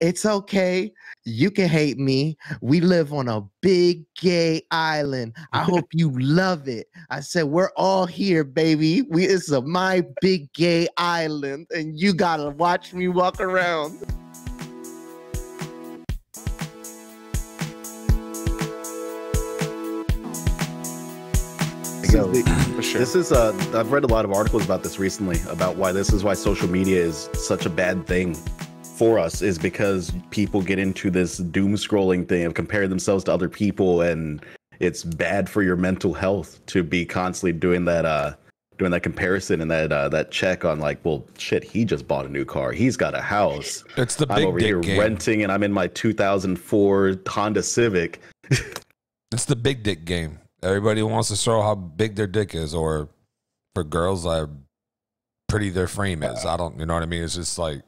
It's okay. You can hate me. We live on a big gay island. I hope you love it. I said, we're all here, baby. It's my big gay island, and you gotta watch me walk around. For sure. This is I've read a lot of articles about this recently, about why social media is such a bad thing for us, is because people get into this doom scrolling thing of comparing themselves to other people, and it's bad for your mental health to be constantly doing that comparison and that check on, like, well, shit, he just bought a new car, he's got a house, it's the big I'm over dick here game. renting, and I'm in my 2004 Honda Civic. It's the big dick game. Everybody wants to show how big their dick is, or for girls, how pretty their frame is. I don't, you know what I mean? It's just like,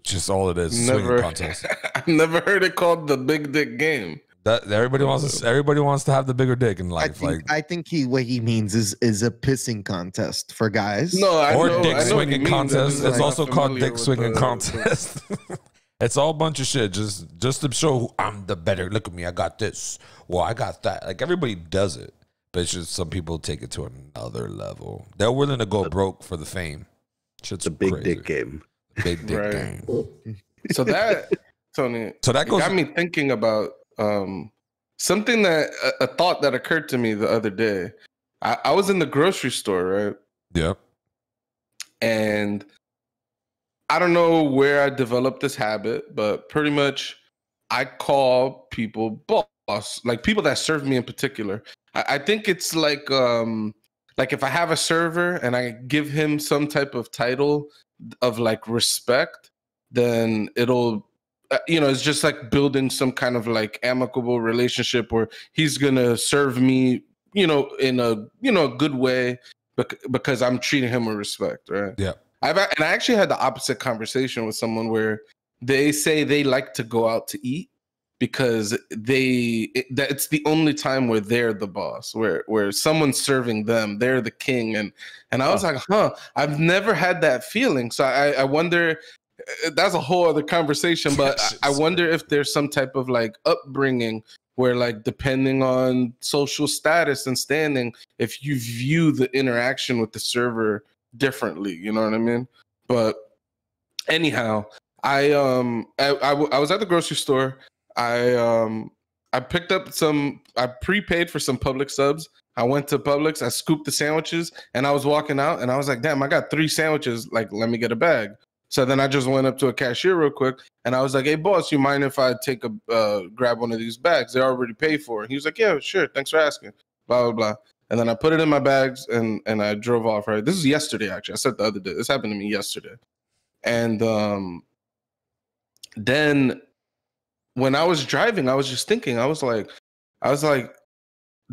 just all it is. Swinging contest. I've never heard it called the big dick game. That everybody wants to have the bigger dick in life. I think what he means is a pissing contest for guys. No, dick swinging contest. It's also called dick swinging contest. It's all a bunch of shit just to show I'm the better. Look at me, I got this. Well, I got that. Like, everybody does it, but it's just some people take it to another level. They're willing to go broke for the fame. Shit's the big crazy. dick game. Big dick game. So that, Tony, got me thinking about something that a thought that occurred to me the other day. I was in the grocery store, right? Yep. And I don't know where I developed this habit, but pretty much I call people boss, like people that serve me in particular. I think it's like if I have a server and I give him some type of title of like respect, then it'll, it's just like building some kind of like amicable relationship where he's gonna serve me, in a good way because I'm treating him with respect, right? Yeah. I actually had the opposite conversation with someone where they say they like to go out to eat because it's the only time where they're the boss, where someone's serving them, they're the king, and I was like, I've never had that feeling. So I wonder, that's a whole other conversation, but I wonder if there's some type of like upbringing where, like, depending on social status and standing, if you view the interaction with the server differently, you know what I mean? But anyhow, I was at the grocery store. I picked up I prepaid for some Publix subs. I went to Publix, I scooped the sandwiches, and I was walking out, and I was like, damn, I got 3 sandwiches, like, let me get a bag. So then I just went up to a cashier real quick, and I was like, hey, boss, you mind if I take grab one of these bags? They're already paid for. And he was like, yeah, sure, thanks for asking, blah, blah, blah. And then I put it in my bags, and I drove off, right? This is yesterday, actually. I said the other day. This happened to me yesterday. And then when I was driving, I was just thinking, I was like,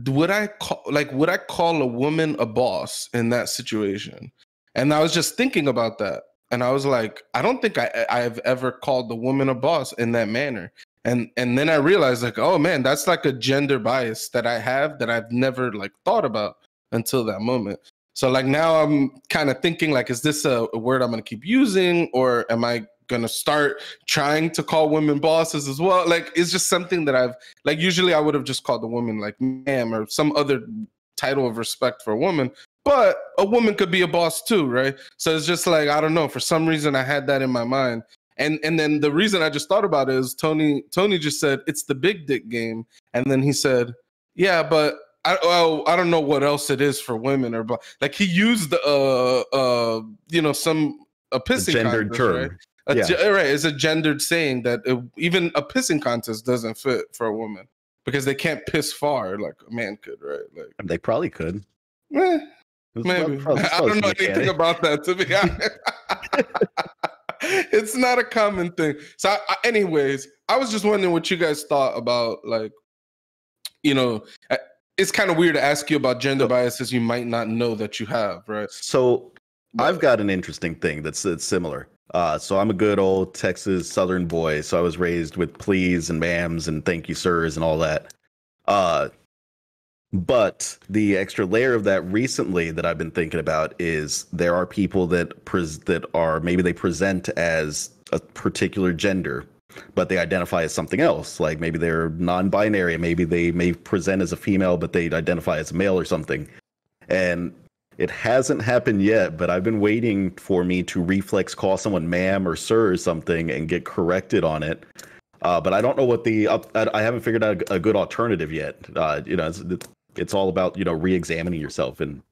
would I call a woman a boss in that situation? And I was just thinking about that. And I was like, I don't think I've ever called the woman a boss in that manner. And then I realized, like, oh man, that's like a gender bias that I have that I've never like thought about until that moment. So like now I'm kind of thinking, like, is this a word I'm going to keep using, or am I going to start trying to call women bosses as well? Like, it's just something that I've, like, usually I would have just called the woman like ma'am or some other title of respect for a woman. But a woman could be a boss too, right? So it's just like, I don't know. For some reason, I had that in my mind. And then the reason I just thought about it is Tony just said, it's the big dick game. And then he said, yeah, but I don't know what else it is for women, or like he used a pissing gendered contest, term. Right? Right. It's a gendered saying that even a pissing contest doesn't fit for a woman because they can't piss far like a man could, right? Like they probably could. Maybe. I don't know anything about that, to be honest. It's not a common thing. So anyways, I was just wondering what you guys thought about, like, it's kind of weird to ask you about gender biases you might not know that you have, right? So I've got an interesting thing that's similar. So I'm a good old Texas Southern boy. So I was raised with please and ma'ams and thank you, sirs, and all that. But the extra layer of that recently that I've been thinking about is there are people that are maybe they present as a particular gender, but they identify as something else. Like maybe they're non-binary, maybe they may present as a female, but they identify as a male or something. And it hasn't happened yet, but I've been waiting for me to reflex call someone ma'am or sir or something and get corrected on it. But I don't know what I haven't figured out a good alternative yet. You know, it's all about, you know, re-examining yourself and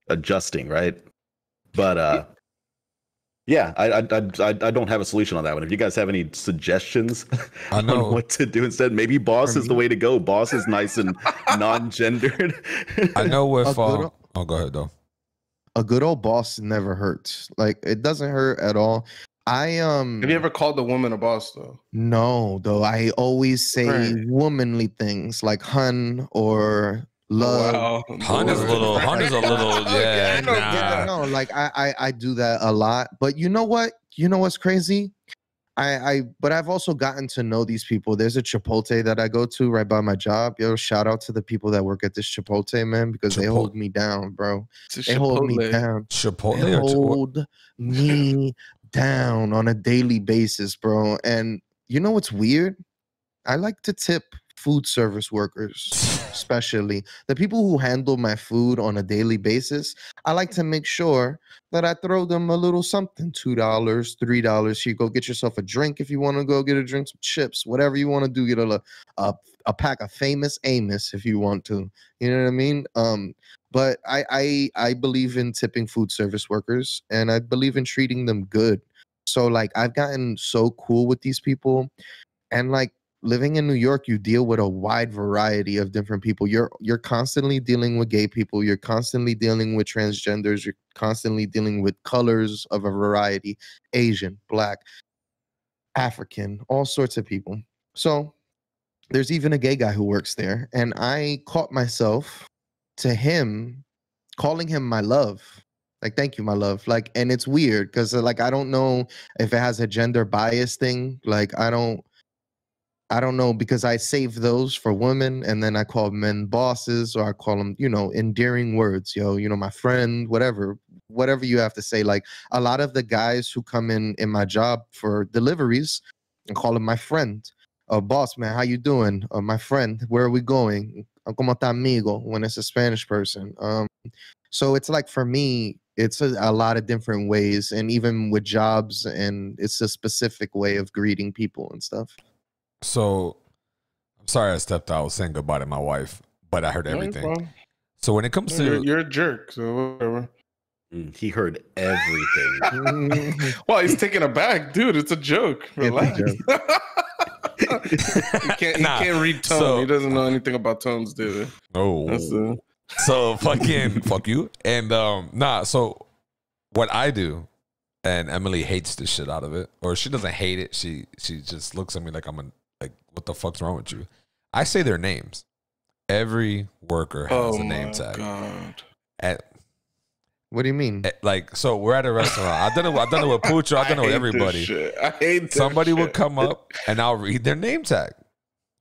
adjusting, right? But yeah, I don't have a solution on that one. If you guys have any suggestions on what to do instead, maybe boss is the way to go. Boss is nice and non-gendered. I know with go ahead though. A good old boss never hurts. Like, it doesn't hurt at all. Have you ever called a woman a boss though? No, though. I always say womanly things like hun or love. Oh, wow. Hun is a little yeah. No, like I do that a lot. But you know what? You know what's crazy? But I've also gotten to know these people. There's a Chipotle that I go to right by my job. Yo, shout out to the people that work at this Chipotle, man, because they hold me down, bro. They hold me down. They hold me down on a daily basis, bro. And you know what's weird? I like to tip food service workers, especially the people who handle my food on a daily basis. I like to make sure that I throw them a little something, $2, $3. You go get yourself a drink if you want to go get a drink, some chips, whatever you want to do. Get a pack of Famous Amos if you want to. You know what I mean? But I believe in tipping food service workers, and I believe in treating them good. So like I've gotten so cool with these people, and like living in New York, you deal with a wide variety of different people. You're constantly dealing with gay people. You're constantly dealing with transgenders. You're constantly dealing with colors of a variety, Asian, Black, African, all sorts of people. So there's even a gay guy who works there, and I caught myself to him calling him my love. Like, thank you, my love. Like, and it's weird because like I don't know if it has a gender bias thing. Like I don't know, because I save those for women, and then I call men bosses, or I call them, you know, endearing words, yo, you know, my friend, whatever you have to say. Like a lot of the guys who come in my job for deliveries, I call them my friend. Boss man, how you doing? My friend, where are we going? Como está amigo? When it's a Spanish person. So it's like, for me, it's a lot of different ways, and even with jobs, and it's a specific way of greeting people and stuff. So, I'm sorry I stepped out. I was saying goodbye to my wife, but I heard everything. So when it comes to... You're a jerk, so whatever. He heard everything. Well, he's taken aback. Dude, it's a joke. Relax. He can't read tone. So, he doesn't know anything about tones, dude. Oh. So fucking fuck you. And so what I do, and Emily hates the shit out of it, or she doesn't hate it. She just looks at me like what the fuck's wrong with you? I say their names. Every worker has a name tag. God. What do you mean? Like, so we're at a restaurant. I've done it with Pucho. I've done it with everybody. I hate Somebody would come up and I'll read their name tag.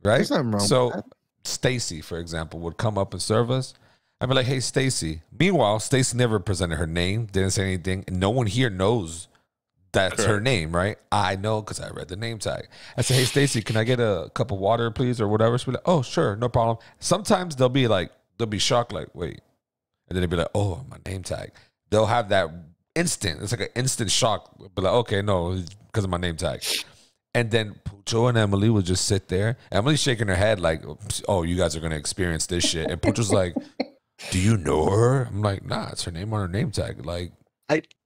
Right? There's nothing wrong with that. Stacy, for example, would come up and serve us. I'd be like, hey, Stacy. Meanwhile, Stacy never presented her name, didn't say anything, and no one here knows that's her name, right? I know because I read the name tag. I say, hey, Stacy, can I get a cup of water, please, or whatever? She'll be like, oh, sure, no problem. Sometimes they'll be shocked, like, wait. And then they'll be like, oh, my name tag. They'll have that instant. It's like an instant shock. Be like, okay, no, it's because of my name tag. And then Pucho and Emily would just sit there. Emily's shaking her head like, oh, you guys are going to experience this shit. And Pucho's like, do you know her? I'm like, nah, it's her name on her name tag. Like,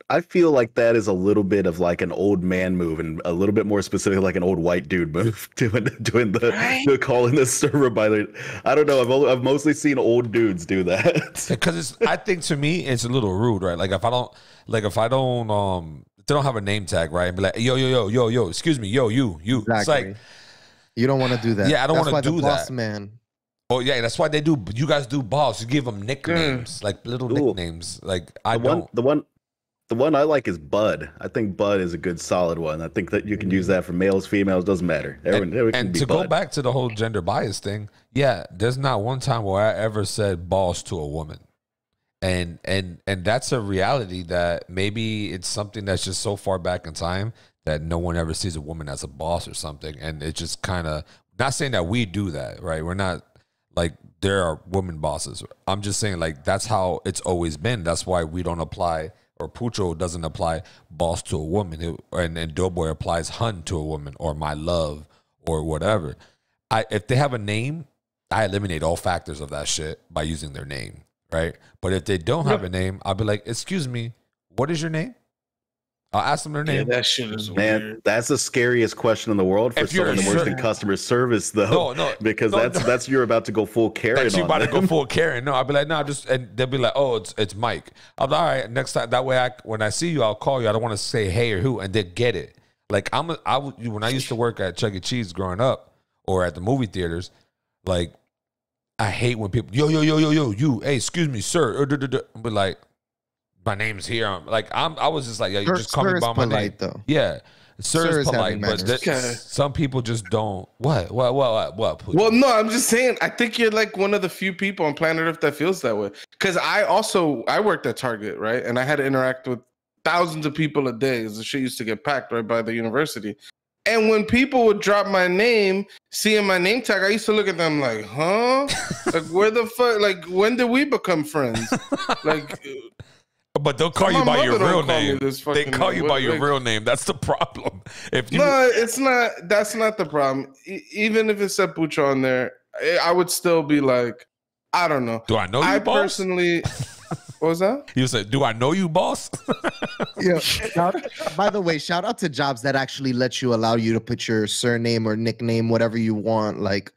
I feel like that is a little bit of like an old man move, and a little bit more specific, like an old white dude move, doing the calling the server by the. I don't know. I've mostly seen old dudes do that. Because I think to me it's a little rude, right? Like if I don't they don't have a name tag, right? And be like, yo, excuse me, yo, you. Exactly. It's like, you don't want to do that. Yeah, I don't want to do that. Boss man. Oh yeah, that's why they do. You guys do boss. You give them nicknames, like little nicknames. Like The one I like is Bud. I think Bud is a good solid one. I think that you can use that for males, females, doesn't matter. Everyone can be to Bud. Go back to the whole gender bias thing, yeah, there's not one time where I ever said boss to a woman. And that's a reality that maybe it's something that's just so far back in time that no one ever sees a woman as a boss or something. And it just kind of, not saying that we do that, right? We're not like, there are women bosses. I'm just saying, like, that's how it's always been. That's why we don't apply, or Pucho doesn't apply boss to a woman, and Doughboy applies hun to a woman, or my love, or whatever. If they have a name, I eliminate all factors of that shit by using their name, right? But if they don't have a name, I'll be like, excuse me, what is your name? I'll ask them their name. Yeah, that shit is Man, weird. That's the scariest question in the world for someone that works in customer service, though. Because that's you're about to go full Karen. That you about to go full Karen. No, I'll be like, no, and they'll be like, oh, it's Mike. I'm like, all right, next time. That way, when I see you, I'll call you. I don't want to say hey or who, and they get it. Like when I used to work at Chuck E. Cheese growing up, or at the movie theaters, like, I hate when people, yo, you, hey, excuse me, sir. But like, my name's here. I was just like, yeah, you just call me by my name. Though. Yeah. Sir is polite, but some people just don't. What? Well, no, I'm just saying, I think you're like one of the few people on planet Earth that feels that way. Because I worked at Target, right? And I had to interact with thousands of people a day, because the shit used to get packed right by the university. And when people would drop my name, seeing my name tag, I used to look at them like, huh? Like, where the fuck? Like, when did we become friends? Like... But they'll call you by your real name. They call you by your real name. That's the problem. No, it's not. That's not the problem. Even if it said Pucho on there, I would still be like, I don't know. Do I know you, boss? Personally, what was that? You said, do I know you, boss? Yeah. By the way, shout out to jobs that actually allow you to put your surname or nickname, whatever you want, like,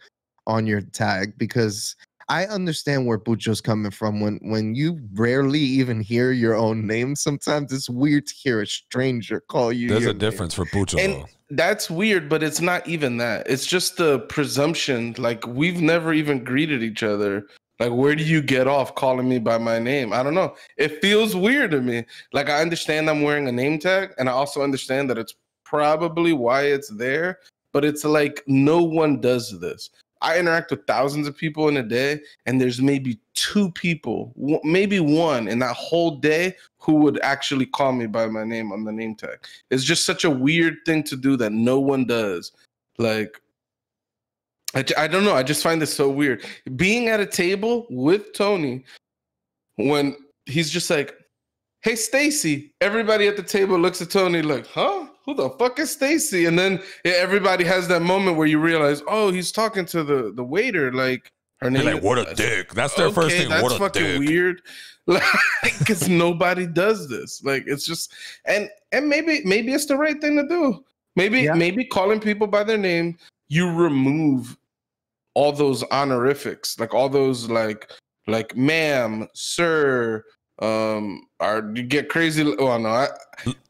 on your tag, because I understand where Pucho's coming from. When you rarely even hear your own name, sometimes it's weird to hear a stranger call you. There's a difference for Pucho, and though. That's weird, but it's not even that. It's just the presumption. Like, we've never even greeted each other. Like, where do you get off calling me by my name? I don't know. It feels weird to me. Like, I understand I'm wearing a name tag, and I also understand that it's probably why it's there, but it's like, no one does this. I interact with thousands of people in a day, and there's maybe 2 people, maybe 1 in that whole day who would actually call me by my name on the name tag. It's just such a weird thing to do that no one does. Like, I don't know. I just find this so weird. Being at a table with Tony, when he's just like, hey, Stacy, everybody at the table looks at Tony like, huh? Who the fuck is Stacy? And then everybody has that moment where you realize, oh, he's talking to the waiter. Like, her name. Like, what a dick. That's their first thing. What a dick. That's fucking weird. Like, because nobody does this. Like, it's just, and maybe it's the right thing to do. Maybe calling people by their name, you remove all those honorifics, like all those like ma'am, sir. Or you get crazy. Well, no,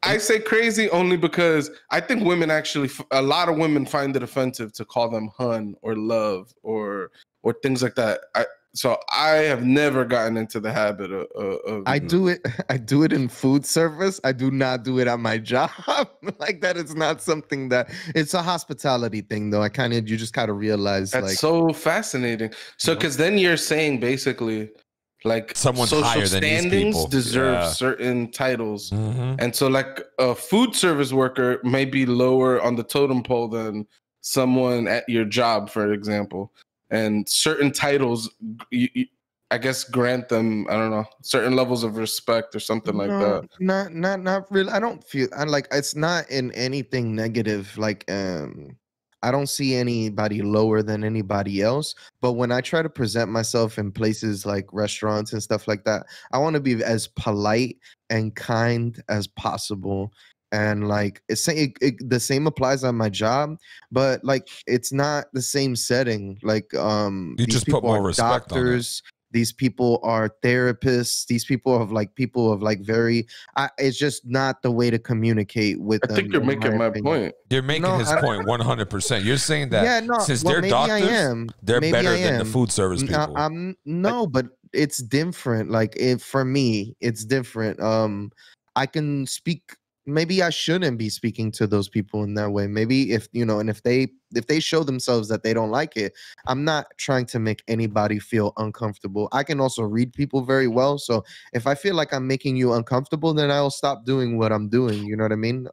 I say crazy only because I think women actually, a lot of women find it offensive to call them hun or love or things like that. So I have never gotten into the habit of I do it in food service. I do not do it at my job. Like, that is not something that, it's a hospitality thing, though. You just kind of realize that's like, so fascinating. So because then you're saying basically, like, someone's social higher than these standings people. deserve certain titles. And so, like, a food service worker may be lower on the totem pole than someone at your job, for example. And certain titles, I guess, grant them, I don't know, certain levels of respect or something like that. Not really. I don't feel, it's not in anything negative. Like, I don't see anybody lower than anybody else. But when I try to present myself in places like restaurants and stuff like that, I want to be as polite and kind as possible. And like, the same applies on my job, but like, it's not the same setting. Like, you these just put more respect doctors, on it. These people are therapists. These people have very. It's just not the way to communicate with them. I think you're making my point. You're making his point 100%. You're saying that since they're doctors, they're better than the food service people. No, but it's different. Like, for me, it's different. I can speak maybe I shouldn't be speaking to those people in that way. Maybe if you know, and if they show themselves that they don't like it, I'm not trying to make anybody feel uncomfortable. I can also read people very well. So if I feel like I'm making you uncomfortable, then I'll stop doing what I'm doing. You know what I mean?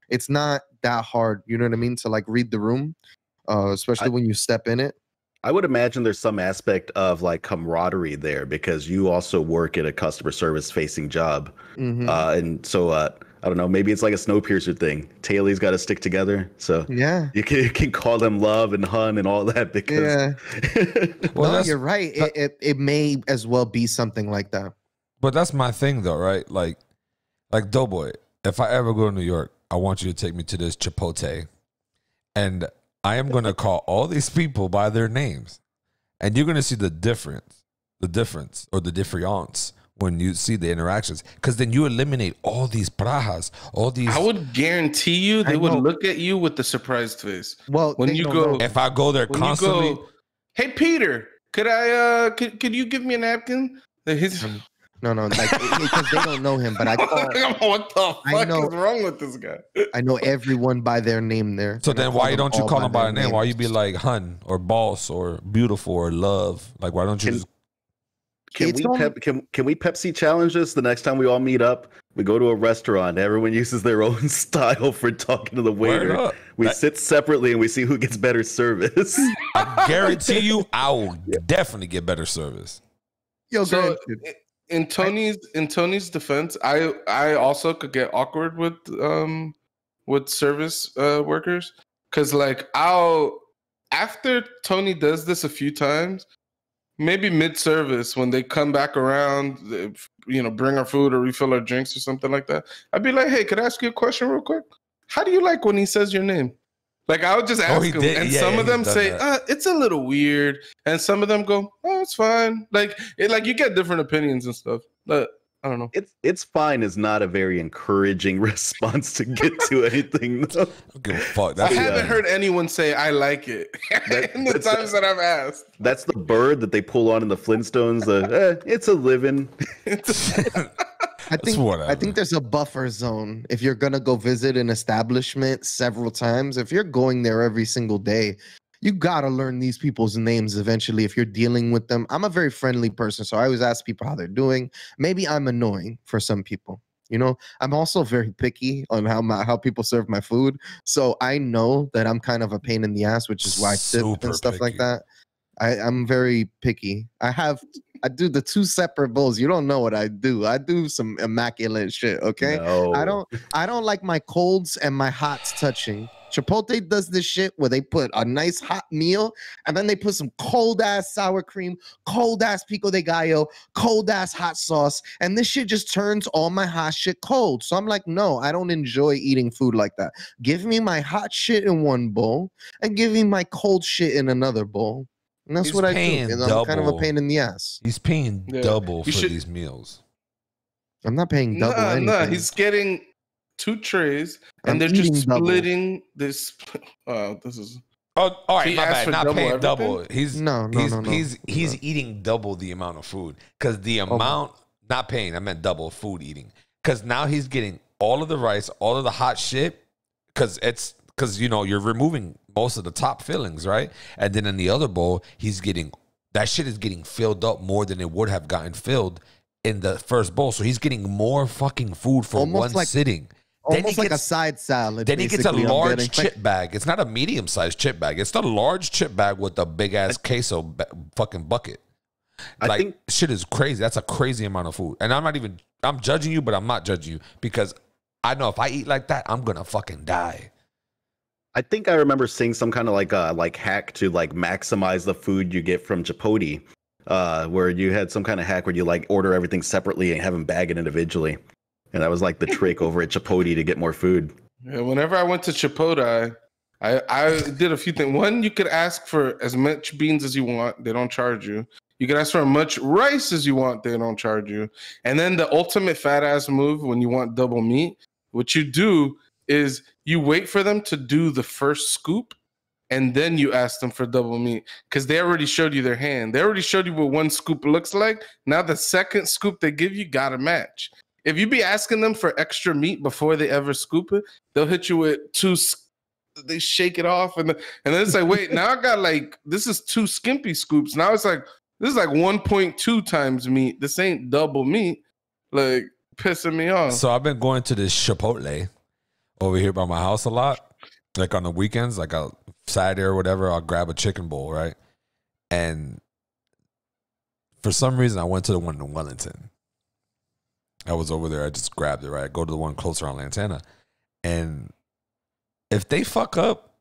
It's not that hard, you know what I mean, to like read the room, especially when you step in it. I would imagine there's some aspect of like camaraderie there because you also work at a customer service facing job. And so I don't know, maybe it's like a Snowpiercer thing. Taili's got to stick together. So Yeah. you can call them love and hun and all that because Well, no, you're right. It may as well be something like that. But that's my thing though, right? Like Doughboy, if I ever go to New York, I want you to take me to this Chipotle. And I am going to call all these people by their names. And you're going to see the difference or the difference when you see the interactions. Because then you eliminate all these prajas, all these. I would guarantee you they would look at you with the surprised face. Well, when you go, if I go there constantly. You go, hey, Peter, could you give me a napkin? No, like because they don't know him, but I call. What the fuck is wrong with this guy? I know everyone by their name there. So then why don't you call them by their name? Why you be like hun or boss or beautiful or love? Like why don't you just can we Pepsi challenge this the next time we all meet up? We go to a restaurant. Everyone uses their own style for talking to the waiter. We sit separately and we see who gets better service. I guarantee you, I will definitely get better service. Yo, so in Tony's defense, I also could get awkward with service workers because like after Tony does this a few times. Maybe mid-service when they come back around, bring our food or refill our drinks or something like that. I'd be like, hey, could I ask you a question real quick? How do you like when he says your name? Like, I would just ask him. And some of them say, it's a little weird. And some of them go, oh, it's fine. Like you get different opinions and stuff. But I don't know. It's fine is not a very encouraging response to get to anything. Though. Give a fuck. I haven't heard anyone say I like it in the times that I've asked. That's the bird that they pull on in the Flintstones. It's a living. I think there's a buffer zone. If you're gonna go visit an establishment several times, if you're going there every single day, you gotta learn these people's names eventually if you're dealing with them. I'm a very friendly person, so I always ask people how they're doing. Maybe I'm annoying for some people. You know, I'm also very picky on how people serve my food. So I know that I'm kind of a pain in the ass, which is why I tip and stuff like that. I'm very picky. I do the 2 separate bowls. You don't know what I do. I do some immaculate shit, okay? No. I don't like my colds and my hots touching. Chipotle does this shit where they put a nice hot meal and then they put some cold ass sour cream, cold ass pico de gallo, cold ass hot sauce, and this shit just turns all my hot shit cold. So I'm like, no, I don't enjoy eating food like that. Give me my hot shit in one bowl and give me my cold shit in another bowl. And that's what I do. I'm kind of a pain in the ass. He's paying double for these meals. I'm not paying double. No, he's getting 2 trays, and they're just splitting this. This is. Oh, all right, my bad. Not paying double. He's eating double the amount of food because the amount not paying. I meant double food eating because now he's getting all of the rice, all of the hot shit because you're removing most of the top fillings, right? And then in the other bowl, that shit is getting filled up more than it would have gotten filled in the first bowl. So he's getting more fucking food for almost one sitting. Almost like a side salad. Then he gets a large chip bag. It's not a medium-sized chip bag. It's the large chip bag with a big-ass queso fucking bucket. I think shit is crazy. That's a crazy amount of food. And I'm judging you, but I'm not judging you because I know if I eat like that, I'm going to fucking die. I think I remember seeing some kind of like hack to like maximize the food you get from Chipotle, where you had some kind of hack where you like order everything separately and have them bag it individually. And that was like the trick over at Chipotle to get more food. Yeah, whenever I went to Chipotle, I did a few things. One, you could ask for as much beans as you want. They don't charge you. You can ask for as much rice as you want. They don't charge you. And then the ultimate fat ass move when you want double meat, what you do is you wait for them to do the first scoop and then you ask them for double meat because they already showed you their hand. They already showed you what one scoop looks like. Now the second scoop they give you gotta match. if you be asking them for extra meat before they ever scoop it, they'll hit you with two. They shake it off, and then it's like, wait, now I got like this is 2 skimpy scoops. Now it's like this is like 1.2 times meat. This ain't double meat. Like pissing me off. So I've been going to this Chipotle over here by my house a lot. Like on the weekends, like a Saturday or whatever, I'll grab a chicken bowl, right? And for some reason, I went to the one in Wellington. I was over there. I just grabbed it, right? I go to the one closer on Lantana. And if they fuck up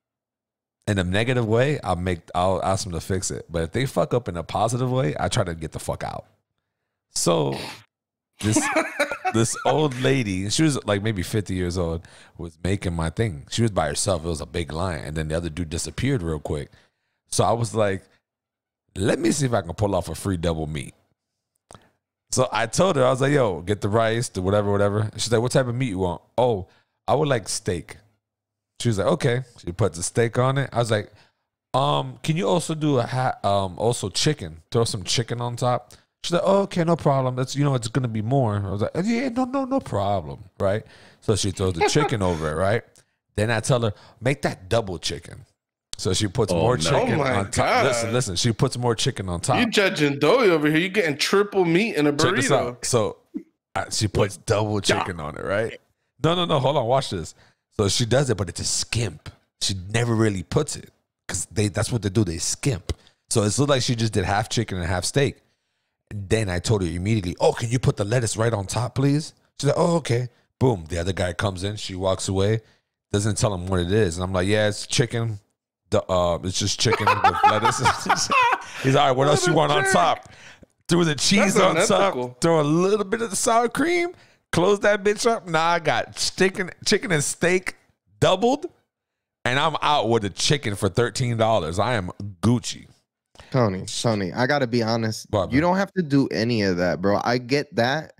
in a negative way, I'll ask them to fix it. But if they fuck up in a positive way, I try to get the fuck out. So this old lady, she was like maybe 50 years old, was making my thing. She was by herself. It was a big line. And then the other dude disappeared real quick. So I was like, let me see if I can pull off a free double meat. So I told her, I was like, yo, get the rice, the whatever. She's like, what type of meat you want? Oh, I would like steak. She was like, okay. She put the steak on it. I was like, can you also do also chicken? Throw some chicken on top. She's like, oh, okay, no problem. That's, it's going to be more. I was like, yeah, no problem, right? So she throws the chicken over it, right? Then I tell her, make that double chicken. So she puts more chicken on top. God. Listen, she puts more chicken on top. You judging Doughy over here. You getting triple meat in a burrito. So she puts double chicken on it, right? No, hold on, watch this. So she does it, but it's a skimp. She never really puts it because that's what they do. They skimp. So it's like she just did half chicken and half steak. Then I told her immediately, oh, can you put the lettuce right on top, please? She's like, oh, okay. Boom. The other guy comes in. She walks away. Doesn't tell him what it is. And I'm like, yeah, it's chicken. It's just chicken with lettuce. He's all right, what else you want on top? Threw the cheese on top. Throw a little bit of the sour cream. Close that bitch up. Now I got chicken and steak doubled. And I'm out with a chicken for $13. I am Gucci. Tony, I gotta be honest. You don't have to do any of that, bro. I get that.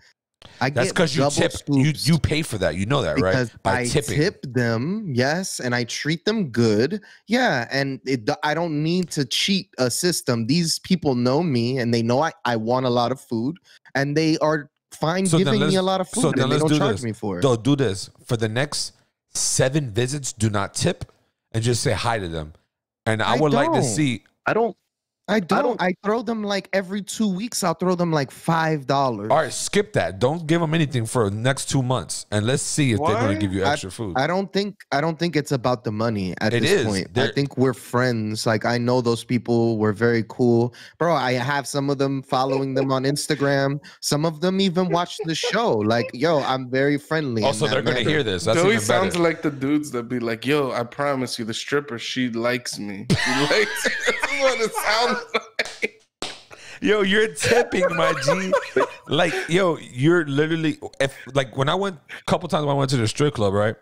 That's because you tip. You pay for that. You know that, right? By tipping. I tip them, yes, and I treat them good. Yeah, and I don't need to cheat a system. These people know me, and they know I want a lot of food, and they are fine giving me a lot of food, and they don't charge me for it. So do this. For the next 7 visits, do not tip, and just say hi to them. And I would like to see. I throw them like every 2 weeks. I'll throw them like $5. All right, skip that. Don't give them anything for the next 2 months, and let's see if they're going to give you extra food. I don't think it's about the money at this point. I think we're friends. Like I know those people. We're very cool, bro. I have some of them following them on Instagram. Some of them even watch the show. Like, yo, I'm very friendly. Also, they're going to hear this. That's Doughy sounds like the dudes that be like, yo, I promise you, the stripper, she likes me. She likes me. That's what it sounds like. Yo, you're tipping, my G. Like, yo, you're literally, when I went a couple times when I went to the strip club, right?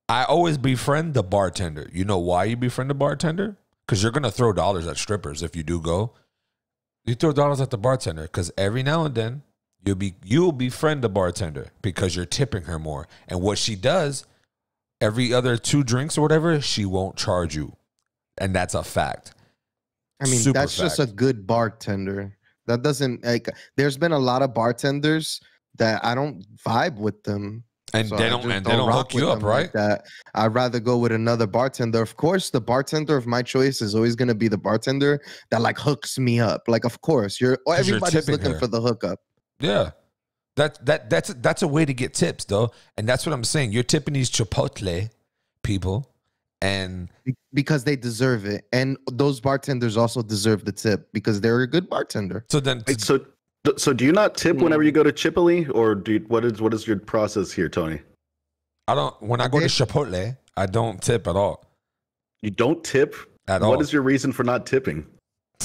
I always befriend the bartender. You know why you befriend the bartender? Because you're gonna throw dollars at strippers if you do go. You throw dollars at the bartender because every now and then you'll befriend the bartender because you're tipping her more. And what she does, every other 2 drinks or whatever, she won't charge you, and that's a fact. I mean, that's just a good bartender. That doesn't there's been a lot of bartenders that I don't vibe with them. And so they don't hook you up, right? Like that. I'd rather go with another bartender. Of course, the bartender of my choice is always gonna be the bartender that like hooks me up. Like, of course, everybody's looking for the hookup. Yeah. That's a way to get tips though. And that's what I'm saying. You're tipping these Chipotle people. And because they deserve it, and those bartenders also deserve the tip because they're a good bartender. So do you not tip whenever you go to Chipotle, or what is your process here, Tony? I don't. When I go to Chipotle, I don't tip at all. You don't tip at all. What is your reason for not tipping?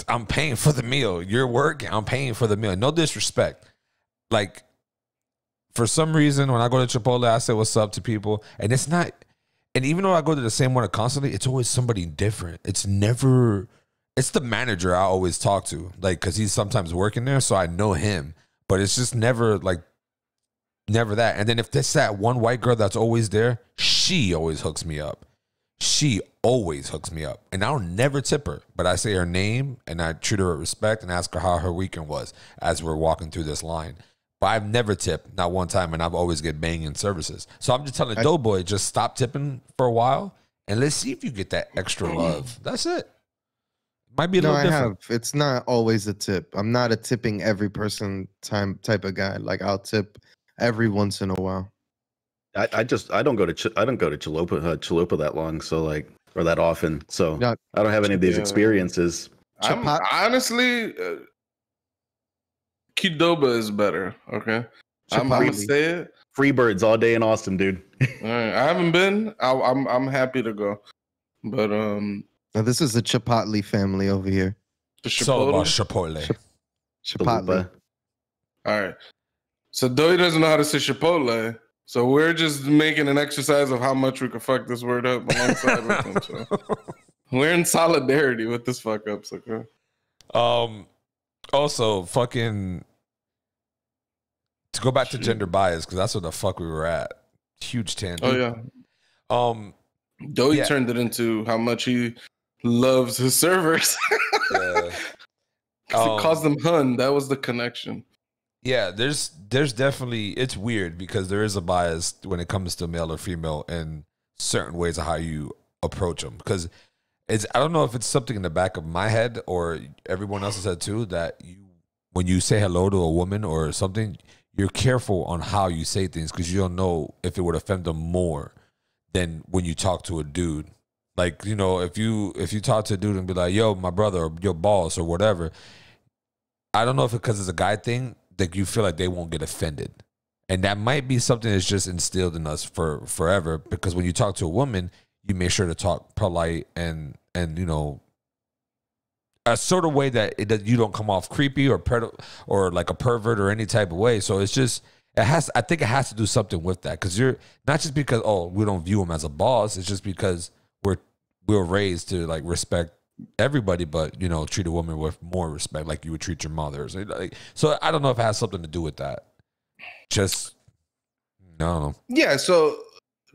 I'm paying for the meal. You're working. I'm paying for the meal. No disrespect. Like, for some reason, when I go to Chipotle, I say what's up to people, and it's not. And even though I go to the same one constantly, it's always somebody different. It's the manager I always talk to, like, because he's sometimes working there, so I know him. But it's just never that. And then if there's that one white girl that's always there, she always hooks me up. She always hooks me up. And I'll never tip her, but I say her name, and I treat her with respect and ask her how her weekend was as we're walking through this line. But I've never tipped, not one time, and I've always get banging services. So I'm just telling Doughboy, just stop tipping for a while, and let's see if you get that extra love. That's it. Might be a little different. It's not always a tip. I'm not a tipping every person type of guy. Like I'll tip every once in a while. I don't go to Chalupa that long, so like, or that often, so I don't have any of these experiences. Honestly, Qdoba is better. Okay, I'm gonna say it. Freebirds all day in Austin, dude. All right. I haven't been. I'm happy to go, but now this is the Chipotle family over here. It's all about Chipotle. Chipotle. All right. So Doughy doesn't know how to say Chipotle. So we're just making an exercise of how much we can fuck this word up alongside with him. So we're in solidarity with this fuck ups, okay? Also, fucking to go back to gender bias, because that's what the fuck we were at. Huge tangent. Oh yeah. Doughy turned it into how much he loves his servers. Yeah. Because he calls them hun. That was the connection. Yeah, there's definitely, it's weird because there is a bias when it comes to male or female in certain ways of how you approach them. Because I don't know if it's something in the back of my head or everyone else's head too, that when you say hello to a woman or something, you're careful on how you say things because you don't know if it would offend them more than when you talk to a dude. Like, you know, if you talk to a dude and be like, yo, my brother or your boss or whatever, I don't know if it's because it's a guy thing, that you feel like they won't get offended. And that might be something that's just instilled in us for forever, because when you talk to a woman, you make sure to talk polite and you know, a sort of way that you don't come off creepy or like a pervert or any type of way. So it's just, I think it has to do something with that, because you're not just because, oh, we don't view him as a boss. It's just because we're raised to like respect everybody, but you know, treat a woman with more respect, like you would treat your mothers. So I don't know if it has something to do with that. Just no. Yeah. So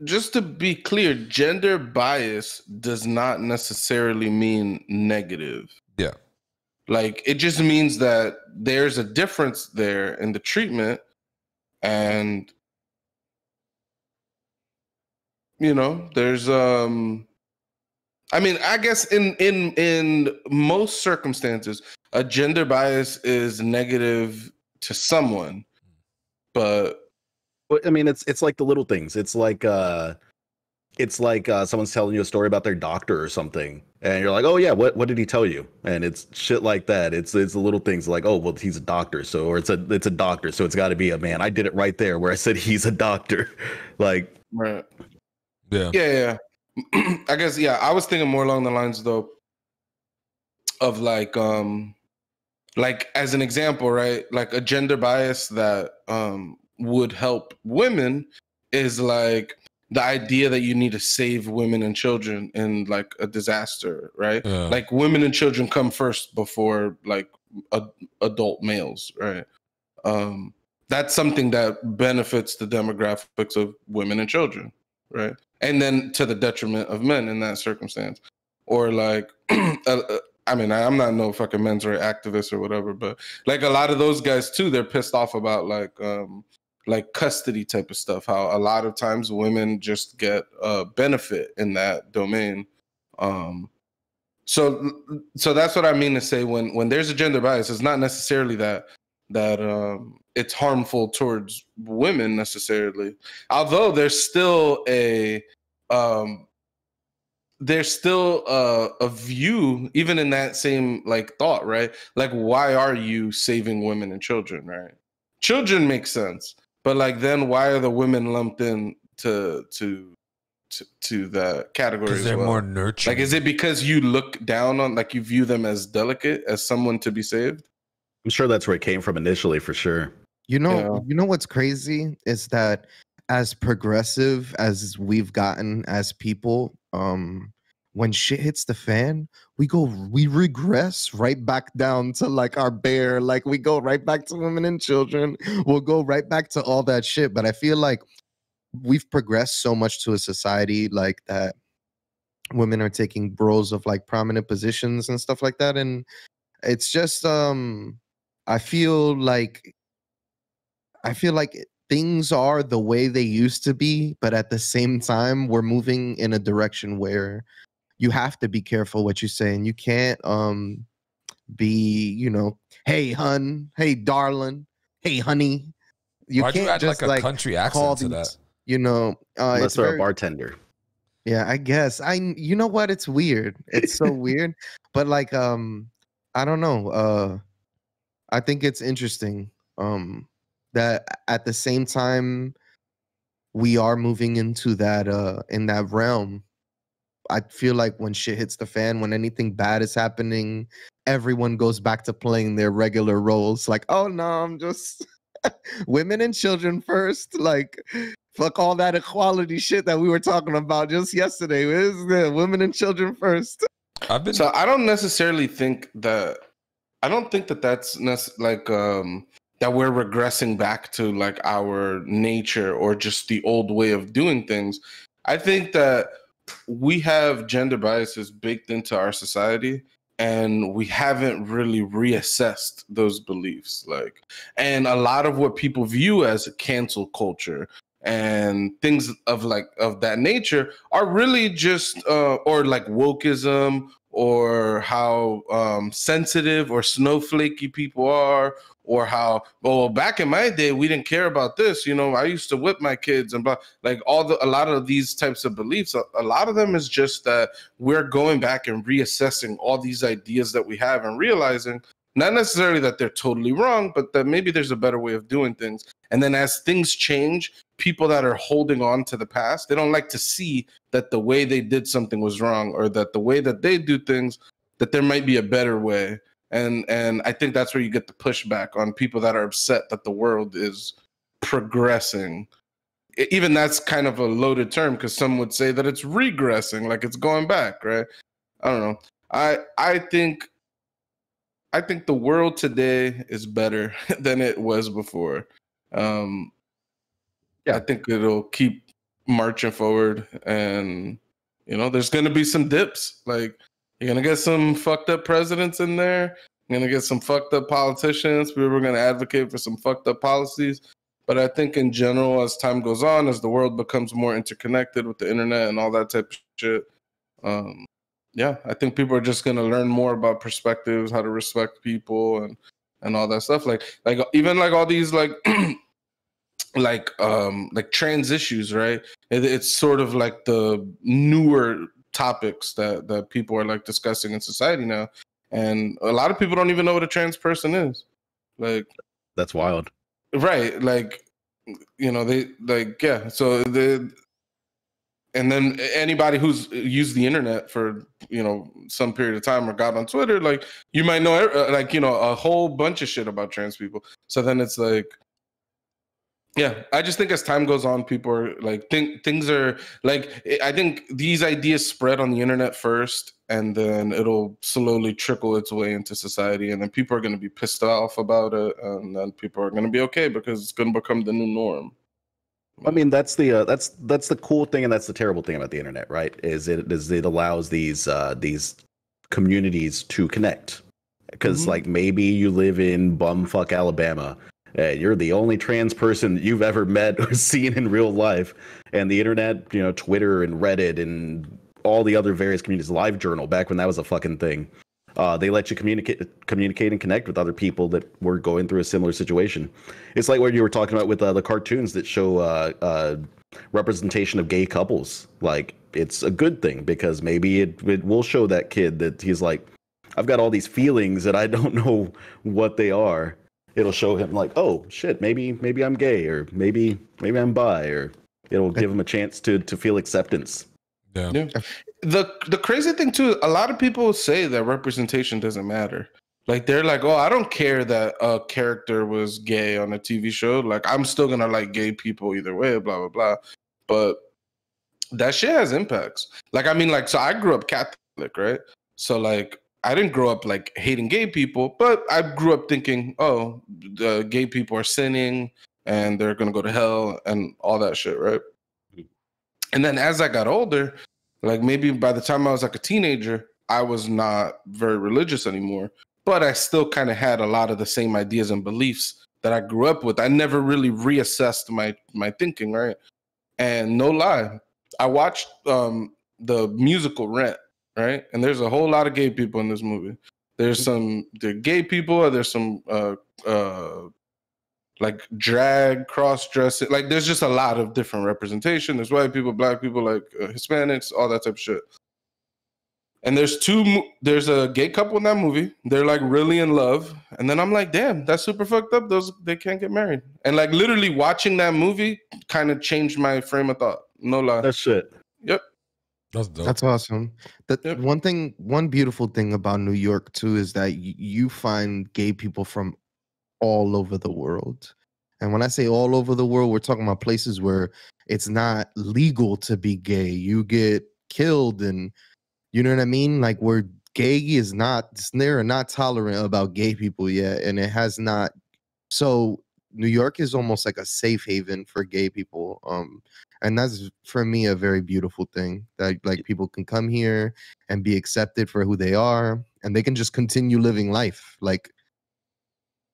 just to be clear, gender bias does not necessarily mean negative. Yeah. Like it just means that there's a difference there in the treatment, and you know, there's I mean, I guess in most circumstances, a gender bias is negative to someone, but I mean, it's like the little things. It's like someone's telling you a story about their doctor or something, and you're like, oh yeah, what did he tell you? And it's shit like that. It's the little things like, oh well, he's a doctor, so, or it's a doctor, so it's got to be a man. I did it right there where I said he's a doctor, like right. Yeah. I guess, yeah, I was thinking more along the lines though of like as an example, right? Like a gender bias that would help women is like the idea that you need to save women and children in like a disaster, right? Yeah. Like women and children come first before like adult males, right? That's something that benefits the demographics of women and children, right? And then to the detriment of men in that circumstance. Or like, I mean, I'm not no fucking men's right activist or whatever, but like a lot of those guys too, they're pissed off about like custody type of stuff. How a lot of times women just get benefit in that domain. So that's what I mean to say when there's a gender bias, it's not necessarily that it's harmful towards women necessarily. Although there's still a view even in that same like thought, right? Like, why are you saving women and children, right? Children make sense, but like then why are the women lumped in to the category? Because they're more nurturing. Like, is it because you look down on, like you view them as delicate, as someone to be saved? I'm sure that's where it came from initially, for sure. You know what's crazy is that as progressive as we've gotten as people, when shit hits the fan, we regress right back down to like our bare, like we go right back to women and children. We'll go right back to all that shit. But I feel like we've progressed so much to a society like that women are taking roles of like prominent positions and stuff like that. And it's just I feel like I feel like things are the way they used to be, but at the same time, we're moving in a direction where you have to be careful what you say, and you can't be, hey hun, hey darling, hey honey. You Why'd you can't add like just a like country call accent to that? these, Unless it's they're a very, bartender. yeah, I guess. You know what? It's weird. It's so weird. But like I don't know. I think it's interesting that at the same time we are moving into that in that realm. I feel like when shit hits the fan, when anything bad is happening, everyone goes back to playing their regular roles. Like, oh no, I'm just women and children first. Like, fuck all that equality shit that we were talking about just yesterday. Is the women and children first? So I don't necessarily think that. I don't think that that's like that we're regressing back to like our nature or just the old way of doing things. I think that we have gender biases baked into our society, and we haven't really reassessed those beliefs. Like, and a lot of what people view as cancel culture and things of that nature are really just or like wokeism, or how sensitive or snowflakey people are, or how, well, back in my day we didn't care about this, I used to whip my kids and blah. Like a lot of these types of beliefs, a lot of them is just that we're going back and reassessing all these ideas that we have and realizing not necessarily that they're totally wrong, but that maybe there's a better way of doing things. And then as things change, people that are holding on to the past, they don't like to see that the way they did something was wrong, or that the way that they do things, that there might be a better way. And I think that's where you get the pushback on people that are upset that the world is progressing. Even that's kind of a loaded term, because some would say that it's regressing, like it's going back, right? I don't know. I think the world today is better than it was before. I think it'll keep marching forward, and there's gonna be some dips. Like, you're gonna get some fucked up presidents in there. You're gonna get some fucked up politicians. People are gonna advocate for some fucked up policies. But I think in general, as time goes on, as the world becomes more interconnected with the internet and all that type of shit, I think people are just gonna learn more about perspectives, how to respect people, and all that stuff. Like even like all these like like trans issues, right? It's sort of like the newer topics that people are like discussing in society now, and a lot of people don't even know what a trans person is. Like, that's wild, right? Like, they like, yeah. So and then anybody who's used the internet for some period of time or got on Twitter, like, you might know a whole bunch of shit about trans people. So then it's like, yeah, I just think as time goes on, people are like, things are like, I think these ideas spread on the internet first, and then it'll slowly trickle its way into society, and then people are going to be pissed off about it, and then people are going to be okay because it's going to become the new norm. I mean, that's the cool thing, and that's the terrible thing about the internet, right? Is it allows these communities to connect, because like maybe you live in bumfuck Alabama. You're the only trans person that you've ever met or seen in real life, and the internet, Twitter and Reddit and all the other various communities, LiveJournal, back when that was a fucking thing, they let you communicate and connect with other people that were going through a similar situation. It's like what you were talking about with the cartoons that show representation of gay couples. Like, it's a good thing, because maybe it will show that kid that he's like, I've got all these feelings that I don't know what they are. It'll show him like, oh shit, maybe I'm gay, or maybe I'm bi, or it'll give him a chance to feel acceptance. Yeah. The crazy thing too, a lot of people say that representation doesn't matter. Like, they're like, oh, I don't care that a character was gay on a TV show. Like, I'm still gonna like gay people either way, blah blah blah. But that shit has impacts. Like, I mean, like, so I grew up Catholic, right? So like, I didn't grow up like hating gay people, but I grew up thinking, oh, the gay people are sinning and they're gonna go to hell and all that shit, right? And then as I got older, like maybe by the time I was like a teenager, I was not very religious anymore, but I still kind of had a lot of the same ideas and beliefs that I grew up with. I never really reassessed my thinking, right? And no lie, I watched the musical Rent, right? And there's a whole lot of gay people in this movie. There's the gay people, there's some like drag, cross-dressing. Like there's just a lot of different representation. There's white people, black people, like Hispanics, all that type of shit. And there's a gay couple in that movie. They're like really in love. And then I'm like, damn, that's super fucked up. They can't get married. And like literally watching that movie kind of changed my frame of thought. No lie. That's shit. Yep. That's dope. That's awesome. One beautiful thing about New York too is that you find gay people from all over the world. And when I say all over the world, we're talking about places where it's not legal to be gay. You get killed, and you know what I mean? Like where gay is not, they're not tolerant about gay people yet. And it has not. So New York is almost like a safe haven for gay people. And that's for me a very beautiful thing, that like people can come here and be accepted for who they are, and they can just continue living life. Like,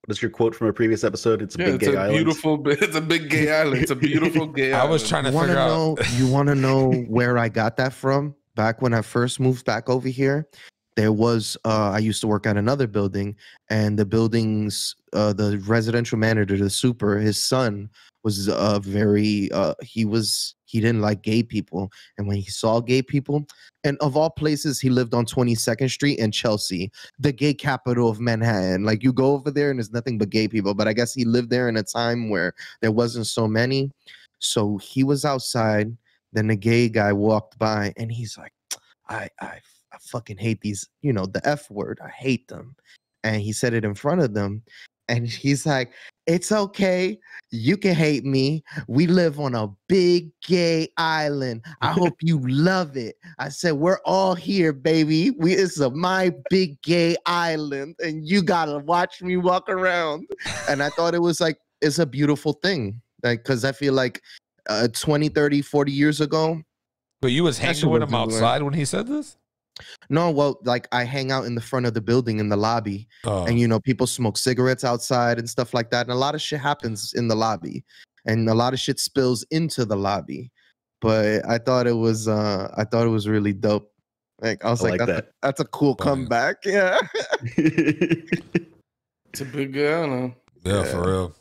what's your quote from a previous episode? It's a big gay island. It's a big gay island. It's a beautiful gay island. I was trying to figure out. You want to know where I got that from? Back when I first moved back over here, there was I used to work at another building, and the building's the residential manager, the super, his son was he didn't like gay people, and when he saw gay people, and of all places, he lived on 22nd Street in Chelsea, the gay capital of Manhattan. Like you go over there and there's nothing but gay people, but I guess he lived there in a time where there wasn't so many. So he was outside, then the gay guy walked by, and he's like, I fucking hate these, the F word. I hate them. And he said it in front of them. And he's like, it's okay. You can hate me. We live on a big gay island. I hope you love it. I said, we're all here, baby. It's my big gay island. And you got to watch me walk around. And I thought it was like, it's a beautiful thing. Like, because I feel like 20, 30, 40 years ago. But you was hanging with him outside when he said this? No, well, like I hang out in the front of the building in the lobby, and people smoke cigarettes outside and stuff like that, and a lot of shit happens in the lobby, and a lot of shit spills into the lobby. But I thought it was really dope. Like I was like, that's a cool comeback. Yeah, it's a big guy. Yeah, for real.